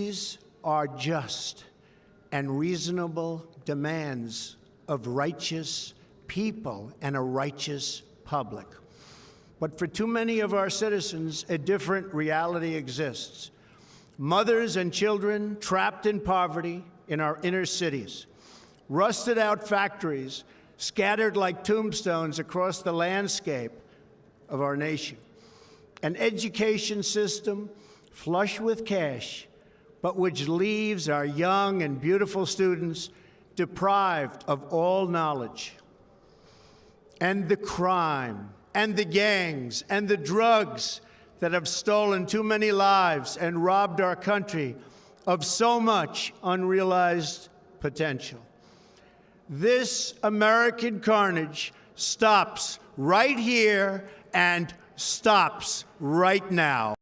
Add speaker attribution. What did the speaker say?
Speaker 1: These are just and reasonable demands of righteous people and a righteous public. But for too many of our citizens, a different reality exists. Mothers and children trapped in poverty in our inner cities, rusted out factories scattered like tombstones across the landscape of our nation, an education system flush with cash, but which leaves our young and beautiful students deprived of all knowledge. And the crime, and the gangs, and the drugs that have stolen too many lives and robbed our country of so much unrealized potential. This American carnage stops right here and stops right now.